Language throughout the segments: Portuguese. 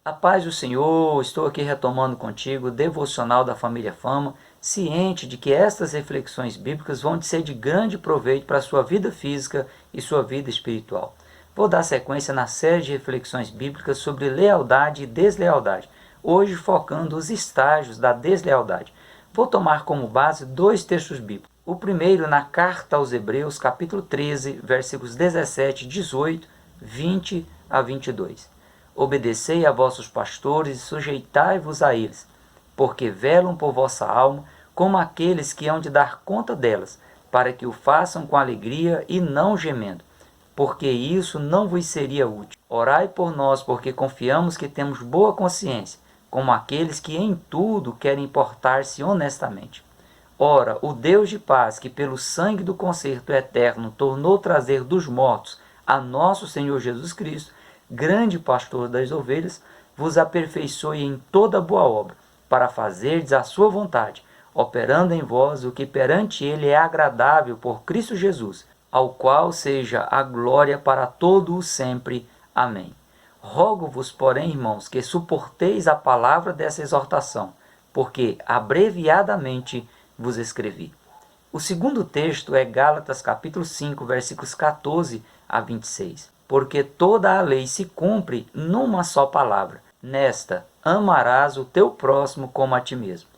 A paz do Senhor, estou aqui retomando contigo o devocional da família Fama, ciente de que estas reflexões bíblicas vão te ser de grande proveito para a sua vida física e sua vida espiritual. Vou dar sequência na série de reflexões bíblicas sobre lealdade e deslealdade, hoje focando os estágios da deslealdade. Vou tomar como base dois textos bíblicos. O primeiro na carta aos Hebreus, capítulo 13, versículos 17, 18, 20 a 22. Obedecei a vossos pastores e sujeitai-vos a eles, porque velam por vossa alma, como aqueles que hão de dar conta delas, para que o façam com alegria e não gemendo, porque isso não vos seria útil. Orai por nós, porque confiamos que temos boa consciência, como aqueles que em tudo querem portar-se honestamente. Ora, o Deus de paz, que pelo sangue do concerto eterno tornou trazer dos mortos a nosso Senhor Jesus Cristo, grande pastor das ovelhas, vos aperfeiçoe em toda boa obra, para fazerdes a sua vontade, operando em vós o que perante ele é agradável por Cristo Jesus, ao qual seja a glória para todo o sempre. Amém. Rogo-vos, porém, irmãos, que suporteis a palavra dessa exortação, porque abreviadamente vos escrevi. O segundo texto é Gálatas capítulo 5, versículos 14 a 26. Porque toda a lei se cumpre numa só palavra. Nesta, amarás o teu próximo como a ti mesmo.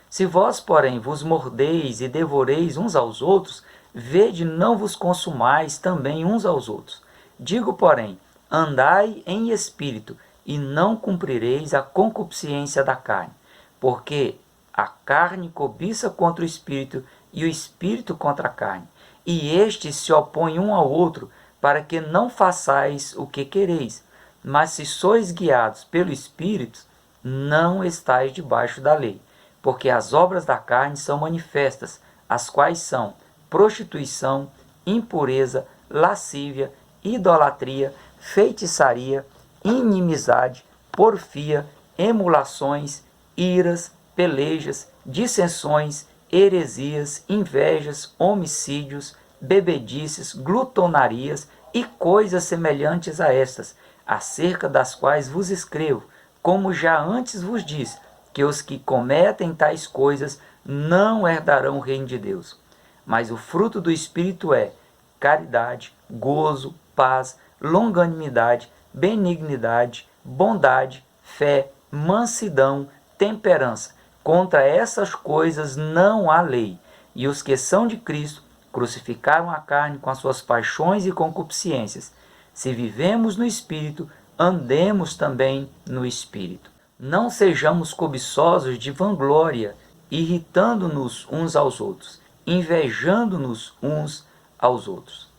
Se vós, porém, vos mordeis e devoreis uns aos outros, vede não vos consumais também uns aos outros. Digo, porém, andai em espírito, e não cumprireis a concupiscência da carne. Porque a carne cobiça contra o espírito, e o espírito contra a carne. E estes se opõem um ao outro, para que não façais o que quereis. Mas se sois guiados pelo Espírito, não estáis debaixo da lei. Porque as obras da carne são manifestas, as quais são prostituição, impureza, lascívia, idolatria, feitiçaria, inimizade, porfia, emulações, iras, pelejas, dissensões, heresias, invejas, homicídios, bebedices, glutonarias e coisas semelhantes a estas, acerca das quais vos escrevo, como já antes vos disse, que os que cometem tais coisas não herdarão o reino de Deus. Mas o fruto do Espírito é caridade, gozo, paz, longanimidade, benignidade, bondade, fé, mansidão, temperança. Contra essas coisas não há lei. E os que são de Cristo crucificaram a carne com as suas paixões e concupiscências. Se vivemos no Espírito, andemos também no Espírito. Não sejamos cobiçosos de vanglória, irritando-nos uns aos outros, invejando-nos uns aos outros.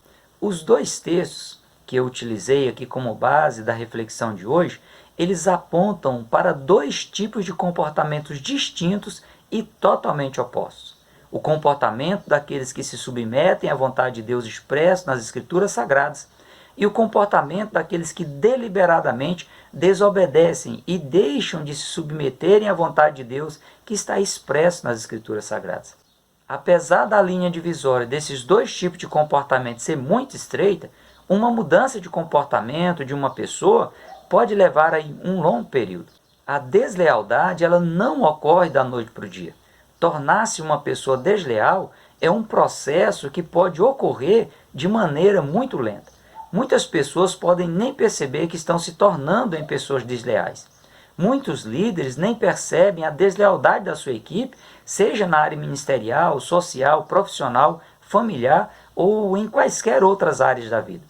Os dois textos que eu utilizei aqui como base da reflexão de hoje, eles apontam para dois tipos de comportamentos distintos e totalmente opostos. O comportamento daqueles que se submetem à vontade de Deus expresso nas Escrituras Sagradas e o comportamento daqueles que deliberadamente desobedecem e deixam de se submeterem à vontade de Deus que está expresso nas Escrituras Sagradas. Apesar da linha divisória desses dois tipos de comportamento ser muito estreita, uma mudança de comportamento de uma pessoa pode levar a um longo período. A deslealdade ela não ocorre da noite para o dia. Tornar-se uma pessoa desleal é um processo que pode ocorrer de maneira muito lenta. Muitas pessoas podem nem perceber que estão se tornando em pessoas desleais. Muitos líderes nem percebem a deslealdade da sua equipe, seja na área ministerial, social, profissional, familiar ou em quaisquer outras áreas da vida.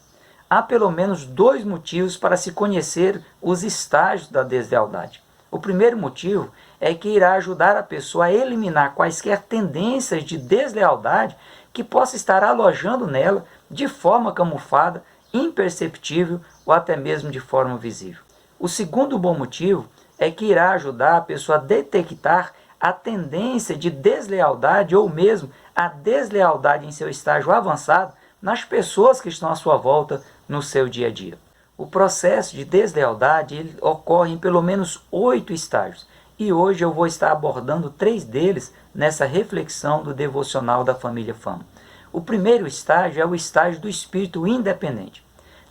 Há pelo menos dois motivos para se conhecer os estágios da deslealdade. O primeiro motivo é que irá ajudar a pessoa a eliminar quaisquer tendências de deslealdade que possa estar alojando nela de forma camuflada, imperceptível ou até mesmo de forma visível. O segundo bom motivo é que irá ajudar a pessoa a detectar a tendência de deslealdade ou mesmo a deslealdade em seu estágio avançado nas pessoas que estão à sua volta no seu dia a dia. O processo de deslealdade ele ocorre em pelo menos 8 estágios e hoje eu vou estar abordando 3 deles nessa reflexão do devocional da família Fama. O primeiro estágio é o estágio do espírito independente.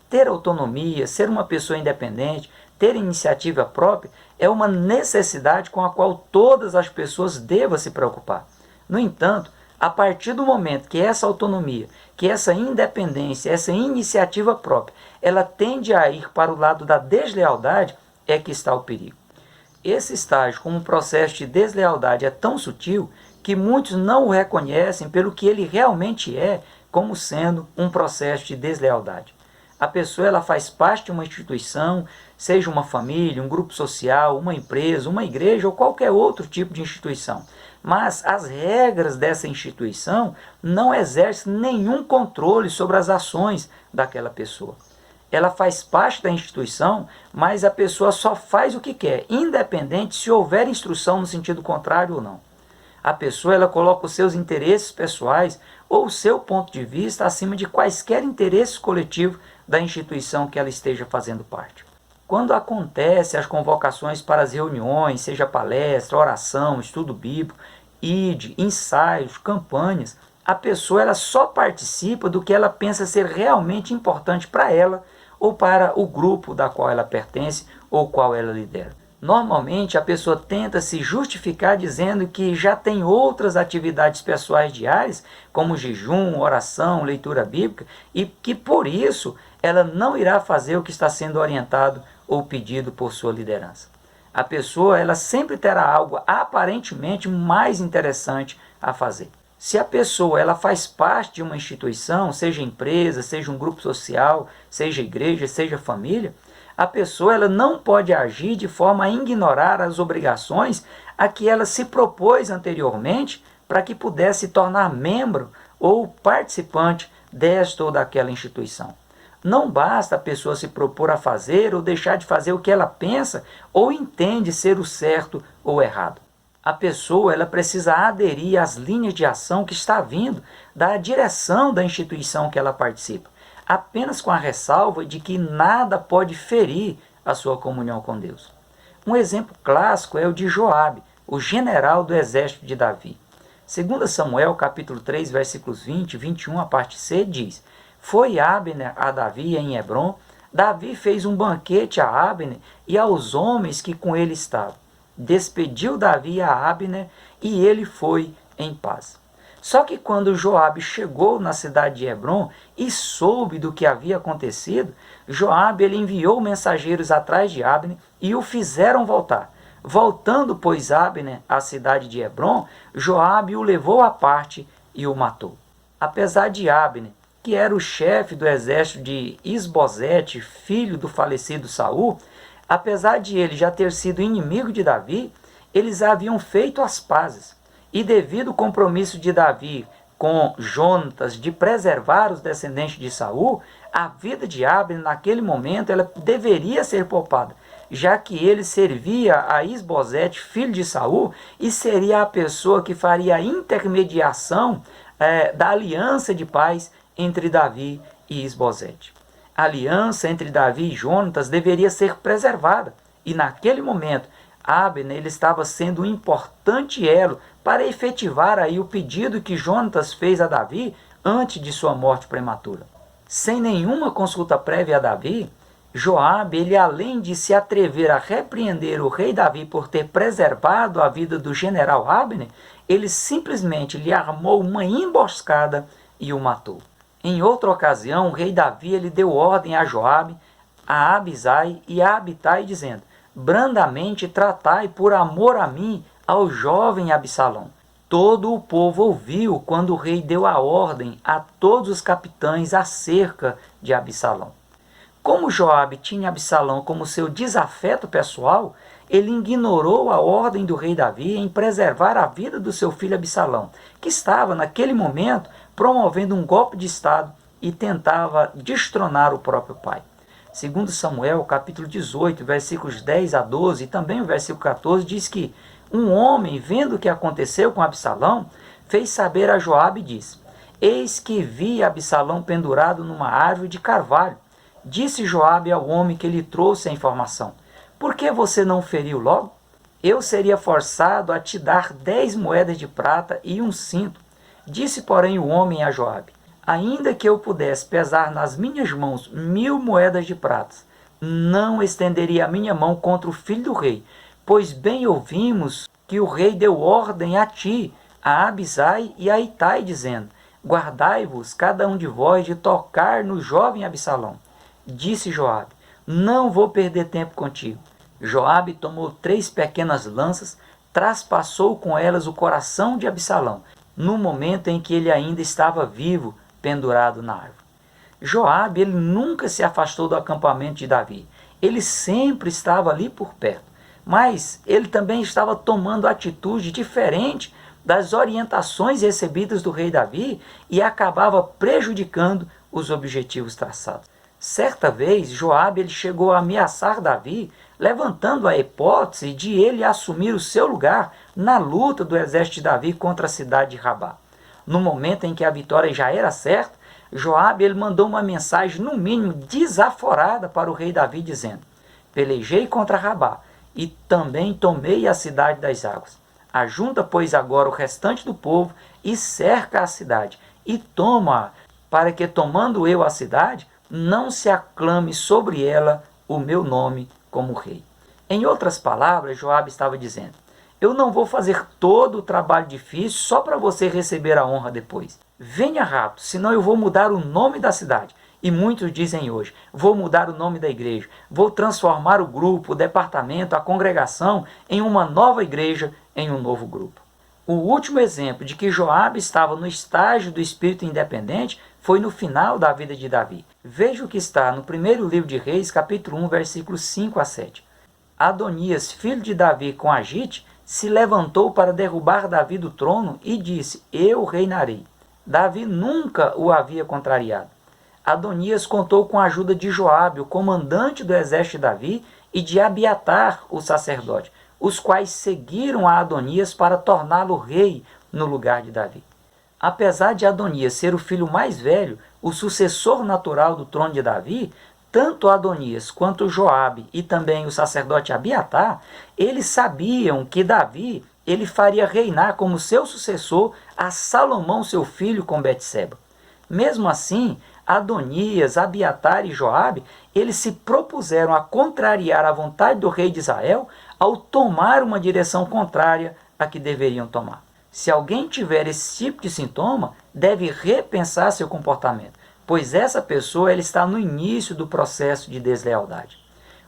Ter autonomia, ser uma pessoa independente, ter iniciativa própria é uma necessidade com a qual todas as pessoas devem se preocupar. No entanto, a partir do momento que essa autonomia, que essa independência, essa iniciativa própria, ela tende a ir para o lado da deslealdade, é que está o perigo. Esse estágio, como um processo de deslealdade, é tão sutil que muitos não o reconhecem pelo que ele realmente é, como sendo um processo de deslealdade. A pessoa ela faz parte de uma instituição, seja uma família, um grupo social, uma empresa, uma igreja ou qualquer outro tipo de instituição. Mas as regras dessa instituição não exercem nenhum controle sobre as ações daquela pessoa. Ela faz parte da instituição, mas a pessoa só faz o que quer, independente se houver instrução no sentido contrário ou não. A pessoa ela coloca os seus interesses pessoais ou o seu ponto de vista acima de quaisquer interesses coletivos da instituição que ela esteja fazendo parte. Quando acontecem as convocações para as reuniões, seja palestra, oração, estudo bíblico, ID, ensaios, campanhas, a pessoa ela só participa do que ela pensa ser realmente importante para ela ou para o grupo da qual ela pertence ou qual ela lidera. Normalmente a pessoa tenta se justificar dizendo que já tem outras atividades pessoais diárias, como jejum, oração, leitura bíblica, e que por isso ela não irá fazer o que está sendo orientado ou pedido por sua liderança. A pessoa ela sempre terá algo aparentemente mais interessante a fazer. Se a pessoa ela faz parte de uma instituição, seja empresa, seja um grupo social, seja igreja, seja família, a pessoa ela não pode agir de forma a ignorar as obrigações a que ela se propôs anteriormente para que pudesse se tornar membro ou participante desta ou daquela instituição. Não basta a pessoa se propor a fazer ou deixar de fazer o que ela pensa ou entende ser o certo ou errado. A pessoa ela precisa aderir às linhas de ação que está vindo da direção da instituição que ela participa, apenas com a ressalva de que nada pode ferir a sua comunhão com Deus. Um exemplo clássico é o de Joabe, o general do exército de Davi. 2 Samuel, capítulo 3, versículos 20 e 21, a parte C, diz: Foi Abner a Davi em Hebrom, Davi fez um banquete a Abner e aos homens que com ele estavam. Despediu Davi a Abner e ele foi em paz. Só que quando Joabe chegou na cidade de Hebrom e soube do que havia acontecido, Joabe ele enviou mensageiros atrás de Abner e o fizeram voltar. Voltando, pois, Abner à cidade de Hebrom, Joabe o levou à parte e o matou. Apesar de Abner, que era o chefe do exército de Isbosete, filho do falecido Saul, apesar de ele já ter sido inimigo de Davi, eles haviam feito as pazes. E devido ao compromisso de Davi com Jonatas de preservar os descendentes de Saul, a vida de Abner naquele momento ela deveria ser poupada, já que ele servia a Isbosete, filho de Saul, e seria a pessoa que faria a intermediação da aliança de paz entre Davi e Isbosete. A aliança entre Davi e Jonatas deveria ser preservada, e naquele momento Abner ele estava sendo um importante elo para efetivar aí o pedido que Jonatas fez a Davi antes de sua morte prematura. Sem nenhuma consulta prévia a Davi, Joabe, ele além de se atrever a repreender o rei Davi por ter preservado a vida do general Abner, ele simplesmente lhe armou uma emboscada e o matou. Em outra ocasião, o rei Davi ele deu ordem a Joabe, a Abisai e a Abitai, dizendo: brandamente tratai por amor a mim ao jovem Absalão. Todo o povo ouviu quando o rei deu a ordem a todos os capitães acerca de Absalão. Como Joabe tinha Absalão como seu desafeto pessoal, ele ignorou a ordem do rei Davi em preservar a vida do seu filho Absalão, que estava, naquele momento, promovendo um golpe de Estado e tentava destronar o próprio pai. Segundo Samuel, capítulo 18, versículos 10 a 12, e também o versículo 14, diz que um homem, vendo o que aconteceu com Absalão, fez saber a Joabe e disse: eis que vi Absalão pendurado numa árvore de carvalho. Disse Joabe ao homem que lhe trouxe a informação: por que você não feriu logo? Eu seria forçado a te dar 10 moedas de prata e um cinto. Disse, porém, o homem a Joabe: ainda que eu pudesse pesar nas minhas mãos 1000 moedas de prata, não estenderia a minha mão contra o filho do rei, pois bem ouvimos que o rei deu ordem a ti, a Abisai e a Itai, dizendo: guardai-vos cada um de vós de tocar no jovem Absalão. Disse Joabe: não vou perder tempo contigo. Joabe tomou 3 pequenas lanças, traspassou com elas o coração de Absalão, no momento em que ele ainda estava vivo, pendurado na árvore. Joabe, ele nunca se afastou do acampamento de Davi. Ele sempre estava ali por perto. Mas ele também estava tomando atitude diferente das orientações recebidas do rei Davi e acabava prejudicando os objetivos traçados. Certa vez, Joabe ele chegou a ameaçar Davi, levantando a hipótese de ele assumir o seu lugar na luta do exército de Davi contra a cidade de Rabá. No momento em que a vitória já era certa, Joabe ele mandou uma mensagem, no mínimo, desaforada para o rei Davi, dizendo: pelejei contra Rabá e também tomei a cidade das águas. Ajunta, pois, agora o restante do povo e cerca a cidade, e toma-a, para que, tomando eu a cidade, não se aclame sobre ela o meu nome como rei. Em outras palavras, Joabe estava dizendo: eu não vou fazer todo o trabalho difícil só para você receber a honra depois. Venha rápido, senão eu vou mudar o nome da cidade. E muitos dizem hoje: vou mudar o nome da igreja, vou transformar o grupo, o departamento, a congregação em uma nova igreja, em um novo grupo. O último exemplo de que Joabe estava no estágio do espírito independente foi no final da vida de Davi. Veja o que está no primeiro livro de Reis, capítulo 1, versículos 5 a 7. Adonias, filho de Davi com Agite, se levantou para derrubar Davi do trono e disse: eu reinarei. Davi nunca o havia contrariado. Adonias contou com a ajuda de Joabe, o comandante do exército de Davi, e de Abiatar, o sacerdote, os quais seguiram a Adonias para torná-lo rei no lugar de Davi. Apesar de Adonias ser o filho mais velho, o sucessor natural do trono de Davi, tanto Adonias quanto Joabe e também o sacerdote Abiatar, eles sabiam que Davi ele faria reinar como seu sucessor a Salomão, seu filho, com Betseba. Mesmo assim, Adonias, Abiatar e Joabe, eles se propuseram a contrariar a vontade do rei de Israel ao tomar uma direção contrária à que deveriam tomar. Se alguém tiver esse tipo de sintoma, deve repensar seu comportamento, pois essa pessoa ela está no início do processo de deslealdade.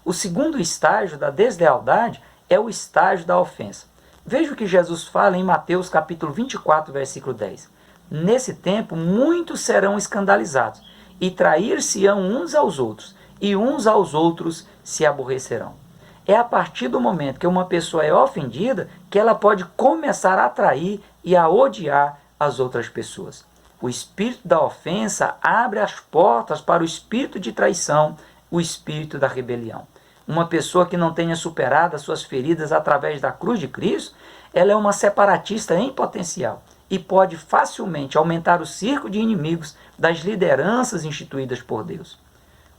O segundo estágio da deslealdade é o estágio da ofensa. Veja o que Jesus fala em Mateus capítulo 24, versículo 10. Nesse tempo, muitos serão escandalizados, e trair-se-ão uns aos outros, e uns aos outros se aborrecerão. É a partir do momento que uma pessoa é ofendida que ela pode começar a atrair e a odiar as outras pessoas. O espírito da ofensa abre as portas para o espírito de traição, o espírito da rebelião. Uma pessoa que não tenha superado as suas feridas através da cruz de Cristo, ela é uma separatista em potencial e pode facilmente aumentar o círculo de inimigos das lideranças instituídas por Deus.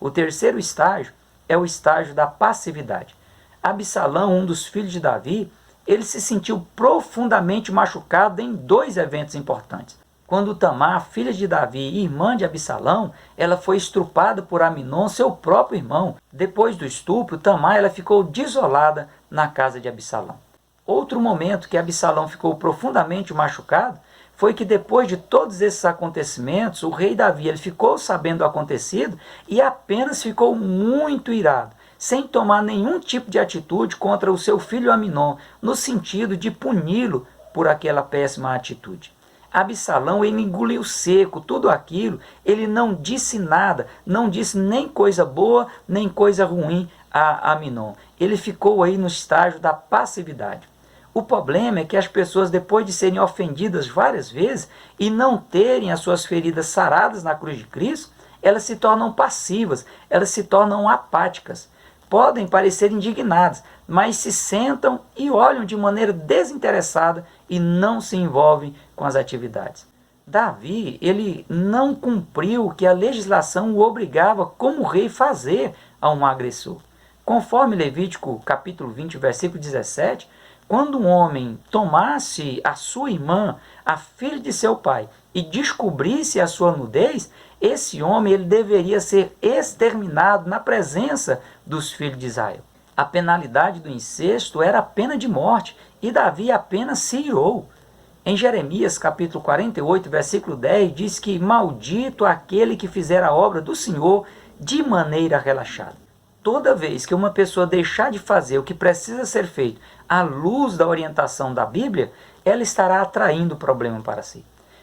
O terceiro estágio é o estágio da passividade. Absalão, um dos filhos de Davi, ele se sentiu profundamente machucado em 2 eventos importantes. Quando Tamar, filha de Davi e irmã de Absalão, ela foi estrupada por Aminon, seu próprio irmão. Depois do estupro, Tamar ela ficou desolada na casa de Absalão. Outro momento que Absalão ficou profundamente machucado foi que depois de todos esses acontecimentos, o rei Davi ele ficou sabendo do acontecido e apenas ficou muito irado, sem tomar nenhum tipo de atitude contra o seu filho Aminon, no sentido de puni-lo por aquela péssima atitude. Absalão ele engoliu seco tudo aquilo, ele não disse nada, não disse nem coisa boa, nem coisa ruim a Aminon. Ele ficou aí no estágio da passividade. O problema é que as pessoas, depois de serem ofendidas várias vezes e não terem as suas feridas saradas na cruz de Cristo, elas se tornam passivas, elas se tornam apáticas. Podem parecer indignadas, mas se sentam e olham de maneira desinteressada e não se envolvem com as atividades. Davi, ele não cumpriu o que a legislação o obrigava como rei fazer a um agressor. Conforme Levítico capítulo 20, versículo 17, quando um homem tomasse a sua irmã, a filha de seu pai, e descobrisse a sua nudez, esse homem ele deveria ser exterminado na presença dos filhos de Israel. A penalidade do incesto era a pena de morte, e Davi apenas se irou. Em Jeremias capítulo 48, versículo 10, diz que maldito aquele que fizer a obra do Senhor de maneira relaxada. Toda vez que uma pessoa deixar de fazer o que precisa ser feito à luz da orientação da Bíblia, ela estará atraindo o problema para si.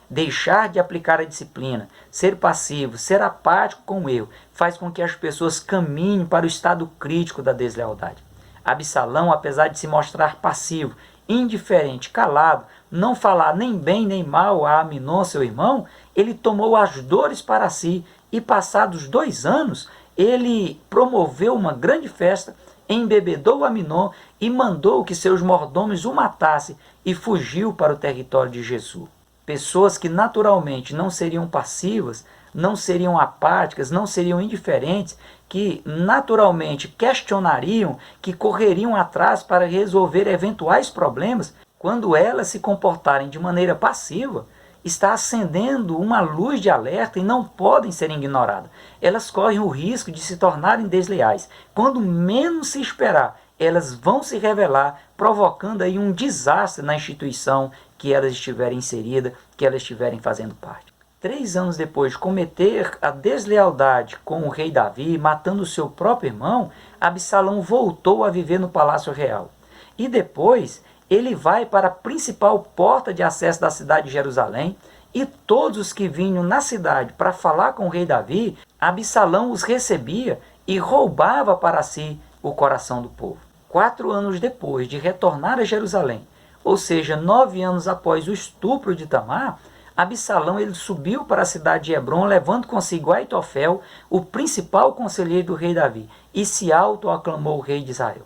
Deixar de aplicar a disciplina, ser passivo, ser apático com o erro, faz com que as pessoas caminhem para o estado crítico da deslealdade. Absalão, apesar de se mostrar passivo, indiferente, calado, não falar nem bem nem mal a Aminon, seu irmão, ele tomou as dores para si e, passados 2 anos, ele promoveu uma grande festa, embebedou Aminon e mandou que seus mordomos o matassem e fugiu para o território de Gesur. Pessoas que naturalmente não seriam passivas, não seriam apáticas, não seriam indiferentes, que naturalmente questionariam, que correriam atrás para resolver eventuais problemas, quando elas se comportarem de maneira passiva, está acendendo uma luz de alerta e não podem ser ignoradas. Elas correm o risco de se tornarem desleais. Quando menos se esperar, elas vão se revelar, provocando aí um desastre na instituição que elas estiverem inseridas, que elas estiverem fazendo parte. 3 anos depois de cometer a deslealdade com o rei Davi, matando seu próprio irmão, Absalão voltou a viver no palácio real. E depois ele vai para a principal porta de acesso da cidade de Jerusalém, e todos os que vinham na cidade para falar com o rei Davi, Absalão os recebia e roubava para si o coração do povo. 4 anos depois de retornar a Jerusalém, ou seja, 9 anos após o estupro de Tamar, Absalão ele subiu para a cidade de Hebron, levando consigo Aitofel, o principal conselheiro do rei Davi, e se autoaclamou rei de Israel.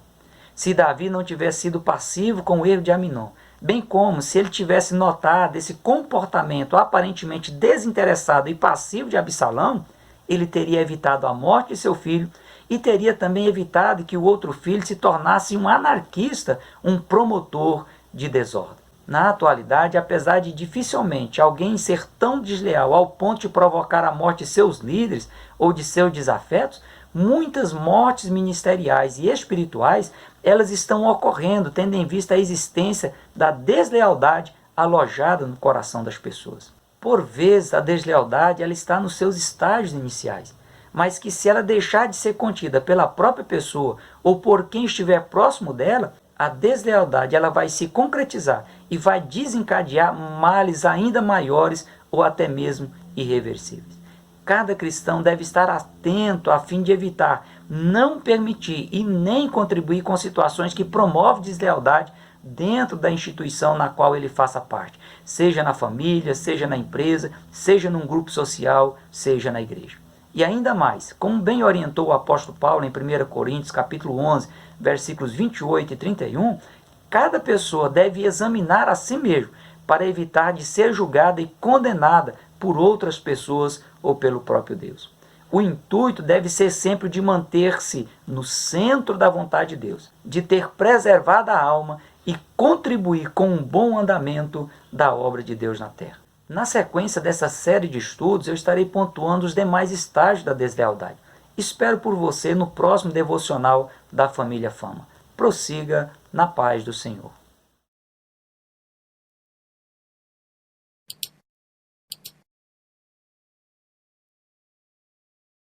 Se Davi não tivesse sido passivo com o erro de Aminon, bem como se ele tivesse notado esse comportamento aparentemente desinteressado e passivo de Absalão, ele teria evitado a morte de seu filho e teria também evitado que o outro filho se tornasse um anarquista, um promotor de desordem. Na atualidade, apesar de dificilmente alguém ser tão desleal ao ponto de provocar a morte de seus líderes ou de seus desafetos, muitas mortes ministeriais e espirituais, elas estão ocorrendo, tendo em vista a existência da deslealdade alojada no coração das pessoas. Por vezes, a deslealdade ela está nos seus estágios iniciais, mas que se ela deixar de ser contida pela própria pessoa ou por quem estiver próximo dela, a deslealdade ela vai se concretizar e vai desencadear males ainda maiores ou até mesmo irreversíveis. Cada cristão deve estar atento a fim de evitar, não permitir e nem contribuir com situações que promovem deslealdade dentro da instituição na qual ele faça parte, seja na família, seja na empresa, seja num grupo social, seja na igreja. E ainda mais, como bem orientou o apóstolo Paulo em 1 Coríntios capítulo 11, versículos 28 e 31, cada pessoa deve examinar a si mesmo para evitar de ser julgada e condenada por outras pessoas ou pelo próprio Deus. O intuito deve ser sempre de manter-se no centro da vontade de Deus, de ter preservado a alma e contribuir com um bom andamento da obra de Deus na terra. Na sequência dessa série de estudos, eu estarei pontuando os demais estágios da deslealdade. Espero por você no próximo devocional da Família Fama. Prossiga na paz do Senhor.